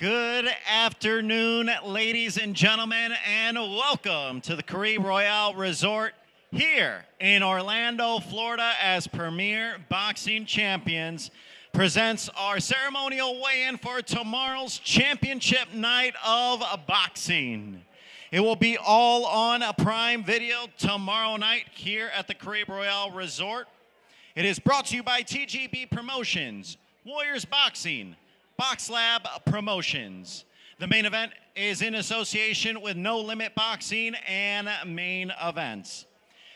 Good afternoon, ladies and gentlemen, and welcome to the Caribe Royale Resort here in Orlando, Florida, as Premier Boxing Champions presents our ceremonial weigh-in for tomorrow's championship night of boxing. It will be all on a Prime Video tomorrow night here at the Caribe Royale Resort. It is brought to you by TGB Promotions, Warriors Boxing, Box Lab Promotions. The main event is in association with No Limit Boxing and Main Events.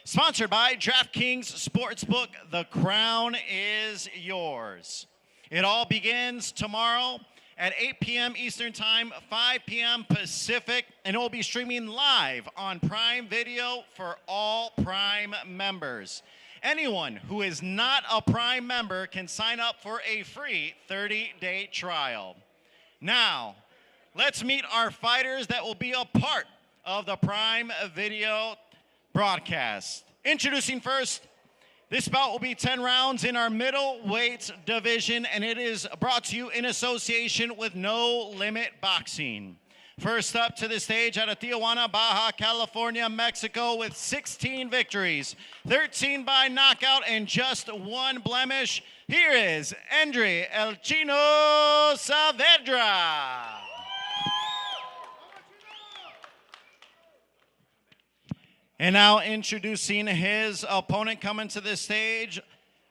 Sponsored by DraftKings Sportsbook, the crown is yours. It all begins tomorrow at 8 p.m. Eastern Time, 5 p.m. Pacific, and it will be streaming live on Prime Video for all Prime members. Anyone who is not a Prime member can sign up for a free 30-day trial. Now, let's meet our fighters that will be a part of the Prime Video broadcast. Introducing first, this bout will be 10 rounds in our middleweight division, and it is brought to you in association with No Limit Boxing. First up to the stage out of Tijuana, Baja California, Mexico, with 16 victories, 13 by knockout, and just one blemish. Here is Andre El Chino Saavedra. And now introducing his opponent coming to the stage.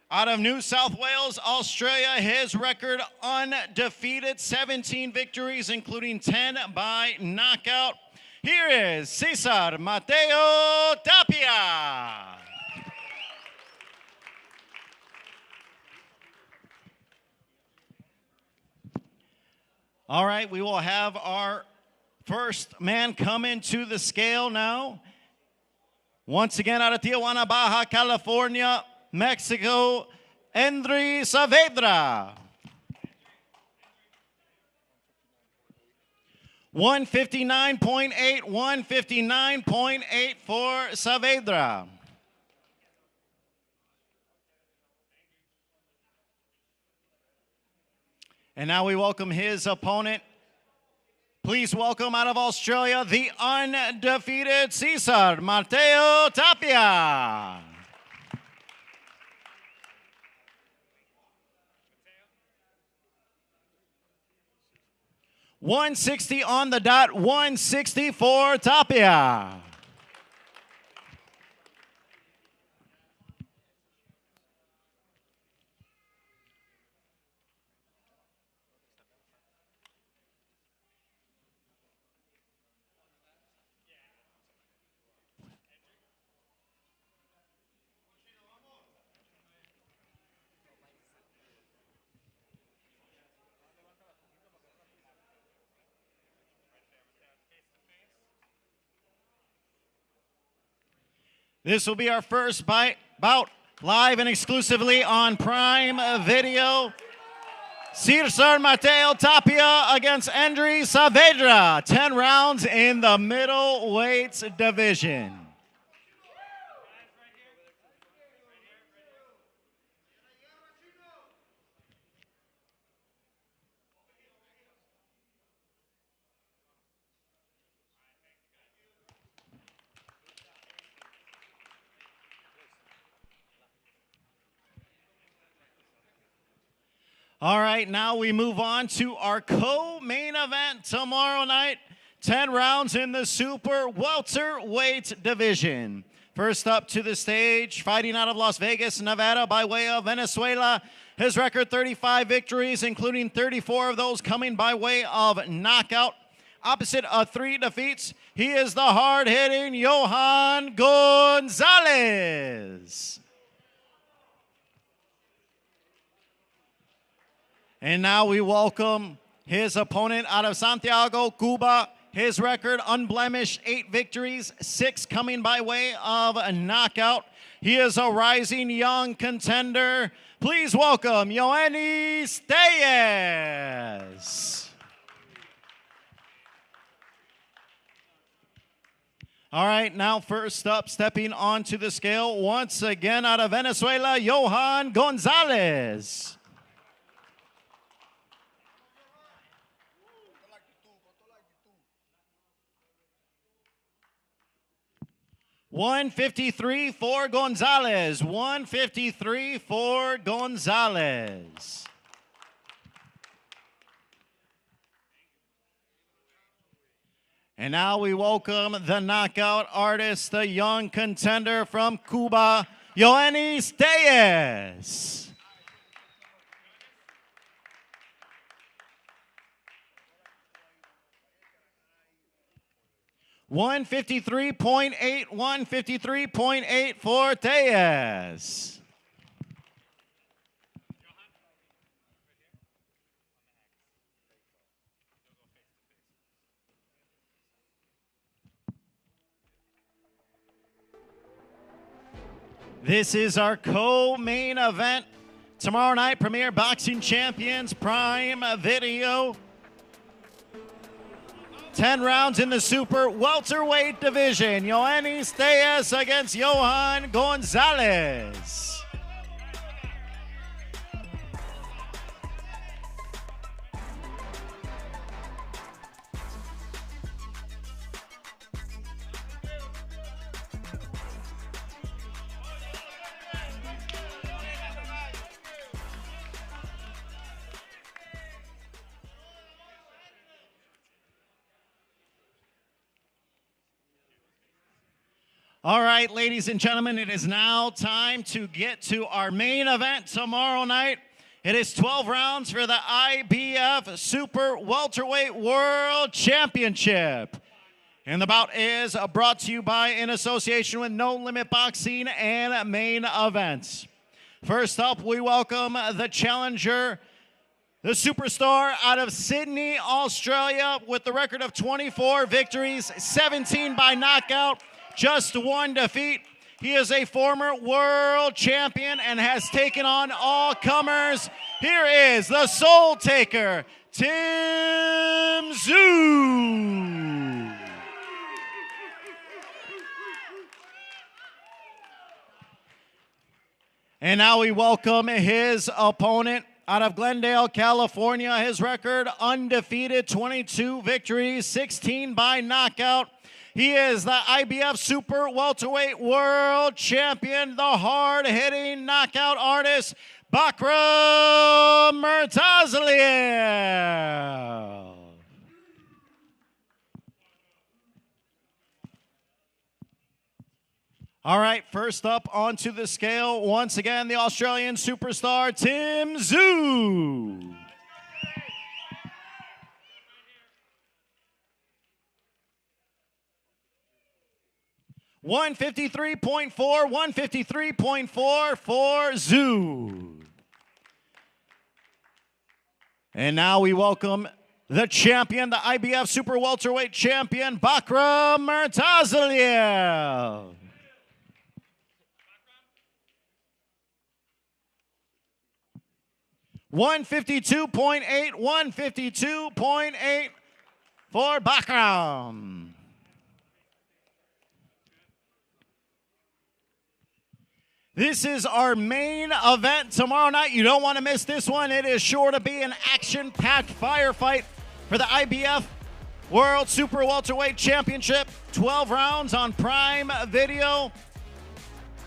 Out of New South Wales, Australia, his record undefeated, 17 victories, including 10 by knockout. Here is Cesar Mateo Tapia. All right, we will have our first man come into the scale now. Once again, out of Tijuana, Baja California, Mexico, Andre Saavedra. 159.8, 159.8 for Saavedra. And now we welcome his opponent. Please welcome out of Australia, the undefeated Cesar Mateo Tapia. 160 on the dot, 160 for Tapia. This will be our first bout live and exclusively on Prime Video. Cesar Mateo Tapia against Andre Saavedra. 10 rounds in the middleweight division. All right, now we move on to our co-main event tomorrow night. 10 rounds in the super welterweight division. First up to the stage, fighting out of Las Vegas, Nevada, by way of Venezuela. His record, 35 victories, including 34 of those coming by way of knockout. Opposite of 3 defeats, he is the hard-hitting Johan Gonzalez. And now we welcome his opponent out of Santiago, Cuba. His record, unblemished, 8 victories, 6 coming by way of a knockout. He is a rising young contender. Please welcome Yoenis Tellez. All right, now first up, stepping onto the scale, once again out of Venezuela, Johan Gonzalez. 153 for Gonzalez. 153 for Gonzalez. And now we welcome the knockout artist, the young contender from Cuba, Tellez. 153.8, 153.8 for Tellez. This is our co-main event. Tomorrow night, Premier Boxing Champions Prime Video. 10 rounds in the super welterweight division. Tellez against Johan Gonzalez. All right, ladies and gentlemen, it is now time to get to our main event tomorrow night. It is 12 rounds for the IBF Super Welterweight World Championship. And the bout is brought to you by, in association with No Limit Boxing and Main Events. First up, we welcome the challenger, the superstar out of Sydney, Australia, with the record of 24 victories, 17 by knockout, just one defeat. He is a former world champion and has taken on all comers. Here is the Soul Taker, Tszyu. And now we welcome his opponent out of Glendale, California. His record undefeated, 22 victories, 16 by knockout. He is the IBF Super Welterweight World Champion, the hard-hitting knockout artist, Bakhram Murtazaliev. All right, first up onto the scale, once again, the Australian superstar, Tszyu. 153.4, 153.4 for Tszyu. And now we welcome the champion, the IBF Super Welterweight Champion, Bakhram Murtazaliev. $152.8, 152.8 for Bakhram. This is our main event tomorrow night. You don't want to miss this one. It is sure to be an action-packed firefight for the IBF World Super Welterweight Championship. 12 rounds on Prime Video.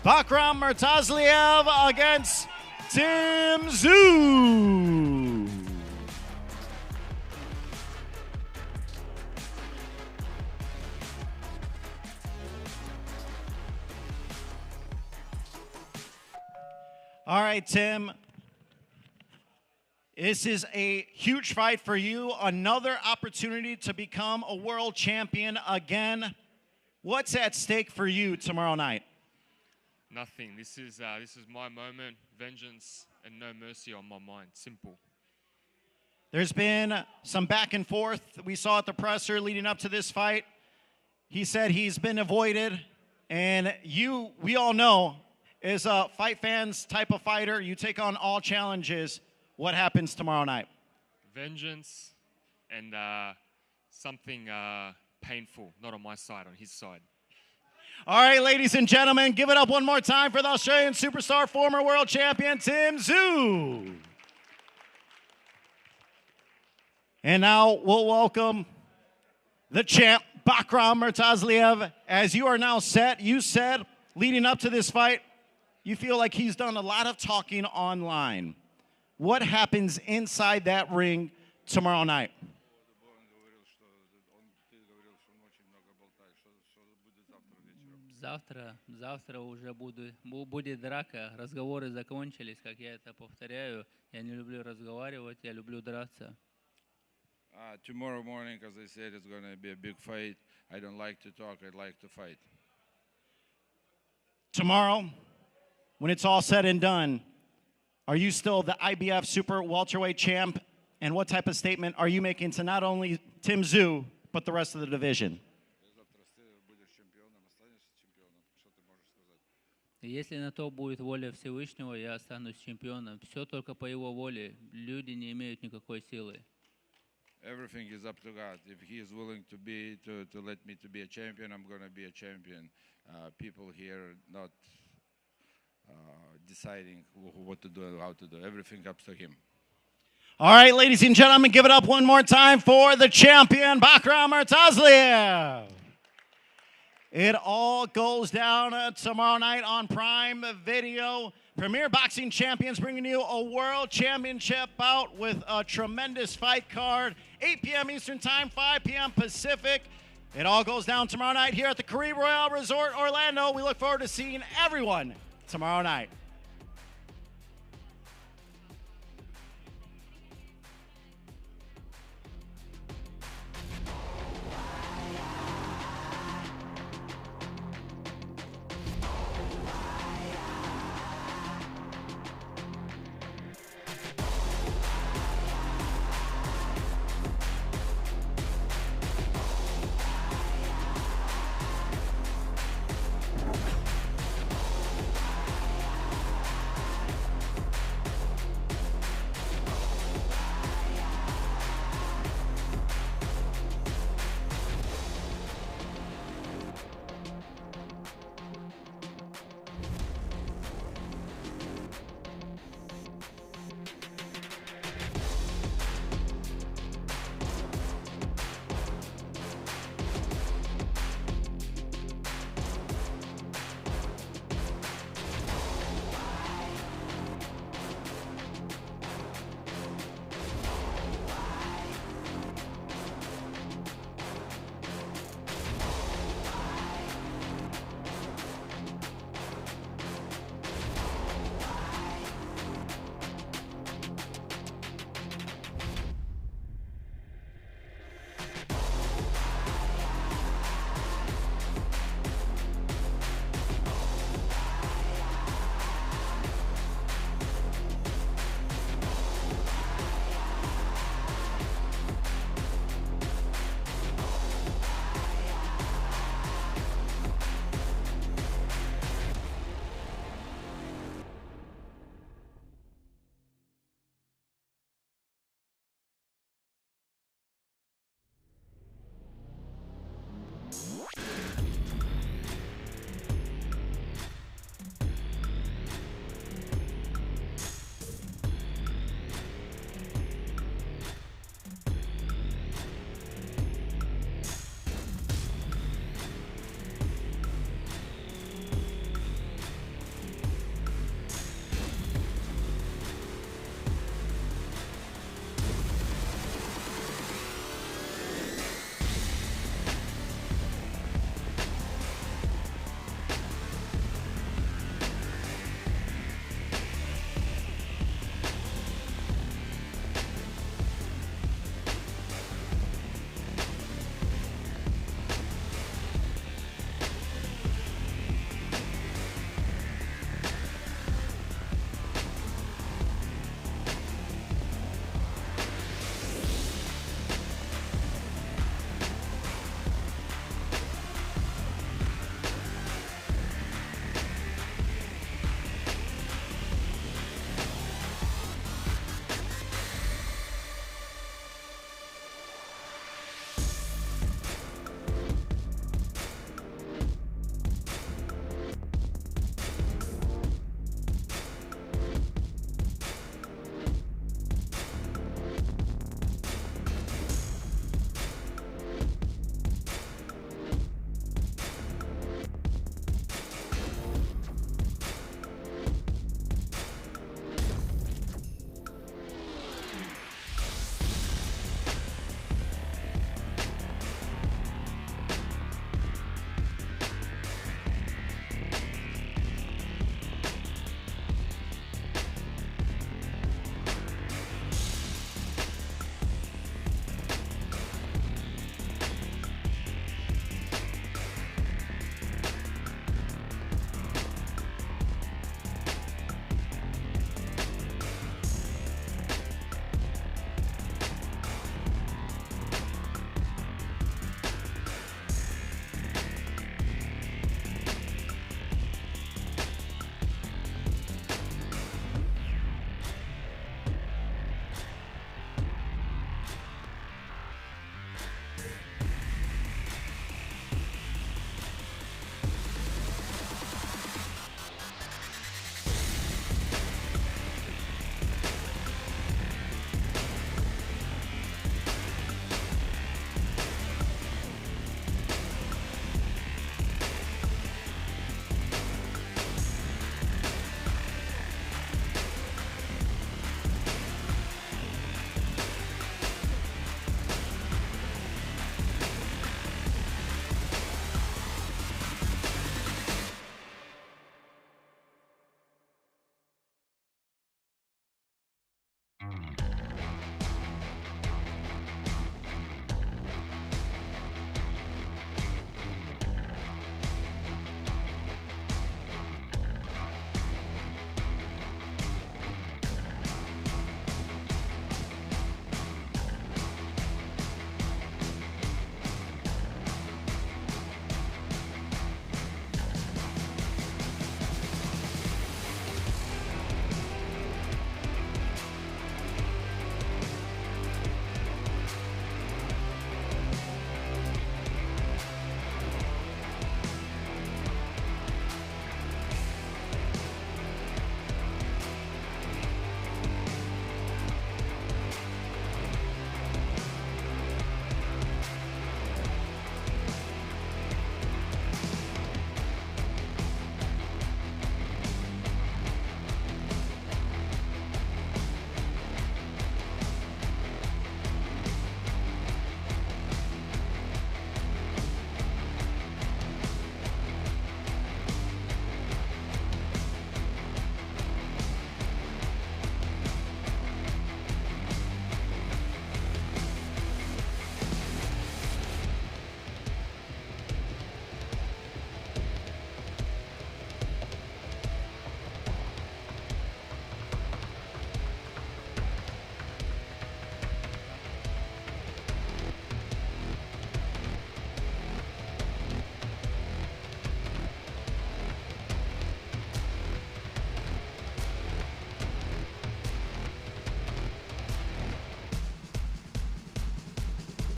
Bakhram Murtazaliev against Tszyu. All right, Tim. This is a huge fight for you. Another opportunity to become a world champion again. What's at stake for you tomorrow night? Nothing. This is my moment. Vengeance and no mercy on my mind. Simple. There's been some back and forth we saw at the presser leading up to this fight. He said he's been avoided, and we all know, is a fight fans type of fighter. You take on all challenges. What happens tomorrow night? Vengeance and something painful, not on my side, on his side. All right, ladies and gentlemen, give it up one more time for the Australian superstar, former world champion, Tszyu. And now we'll welcome the champ, Bakhram Murtazaliev, as you are now set, you said leading up to this fight, you feel like he's done a lot of talking online. What happens inside that ring tomorrow night? Завтра уже будет драка. Разговоры закончились, как я это повторяю. Я не люблю разговаривать, я люблю драться. Tomorrow morning, as I said, it's going to be a big fight. I don't like to talk, I like to fight. Tomorrow, when it's all said and done, are you still the IBF Super Welterweight champ? And what type of statement are you making to not only Tszyu, but the rest of the division? Если на то будет воля Всевышнего, я останусь чемпионом. Все только по его воле. Люди не имеют никакой силы. Everything is up to God. If He is willing to let me to be a champion, I'm going to be a champion. People here not deciding what to do and how to do. Everything up to Him. All right, ladies and gentlemen, give it up one more time for the champion, Bakhram Murtazaliev. It all goes down tomorrow night on Prime Video. Premier Boxing Champions bringing you a World Championship bout with a tremendous fight card. 8 p.m. Eastern Time, 5 p.m. Pacific. It all goes down tomorrow night here at the Caribe Royale Resort, Orlando. We look forward to seeing everyone tomorrow night.